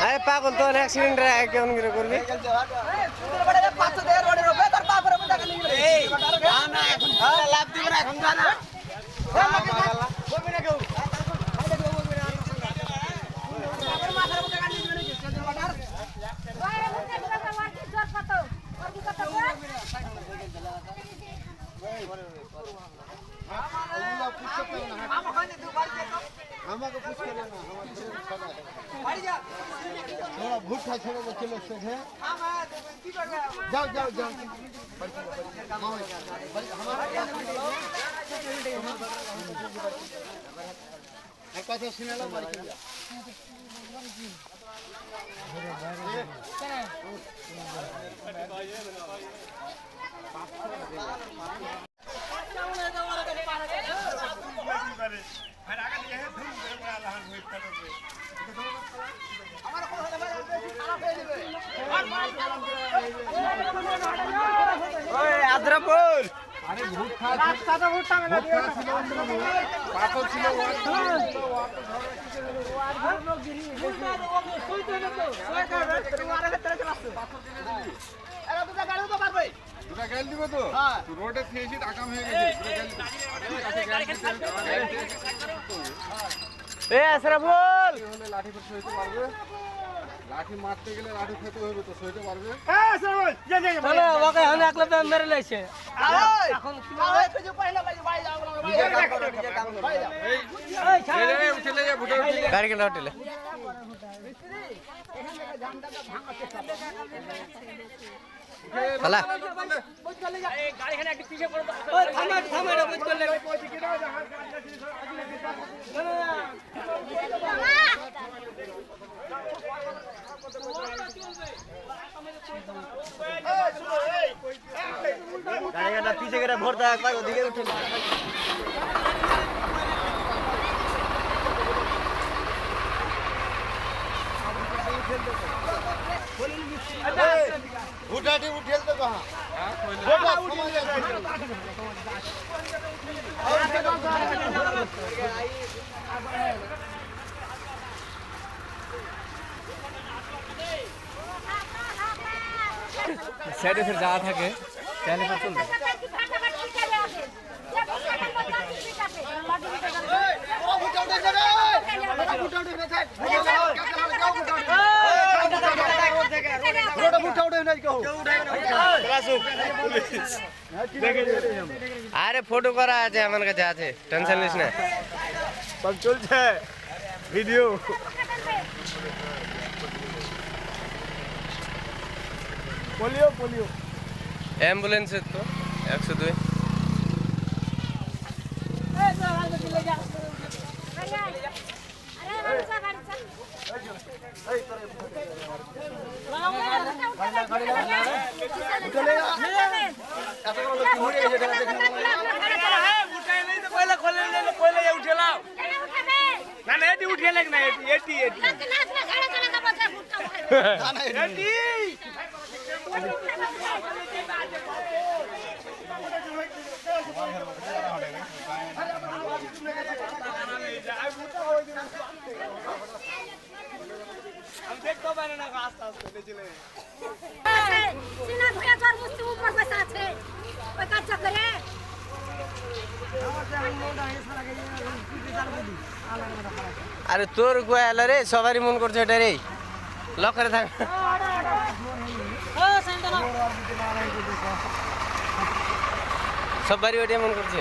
আরে পাগল তো অ্যাক্সিডেন্ট কেমন করে করবি? লাভ দিবে না এখন জানা আমাকে পুষকে না আমার ভুট্টা ছেড়ে চলে এসেছে যাও যাও যাও এক কথা শুনেলাম আদ্রাপুর আরে ভুট্টা রাস্তাটা ভুট্টা মেলা দিয়েছে পাথর ছিল দুটা গাল দিব তো রোডে খেয়েছি আকাম হয়ে গেছে এ আশরাফুল হলে লাঠি করে সইতে পারবে লাঠি মারতে গেলে লাঠি খেতে হবে তো সইতে পারবে চলো ওকে হনে আকলে তো মেরে লাইছে এখন গাড়ি কেন হোটেলে হলা গাড়িখানে একটু পিছে করে দাও ওই থামা থামা এটা বুঝ করলে গাড়িটা পিছে করে ভরতা একবার ওদিকে উঠে उठाटी उठेल तो कहाँ সাইডে ফির যাওয়া থাকে তাহলে তো চলবে আরে ফটো করা আছে আমার কাছে আছে টেনশন নিস না সব চলছে ভিডিও পোলিও পোলিও অ্যাম্বুলেন্স তো 102 আরে তোর গোয়াল রে সবারই মন করছে এটা রে লক করে থাক সবারই ওটা মন করছে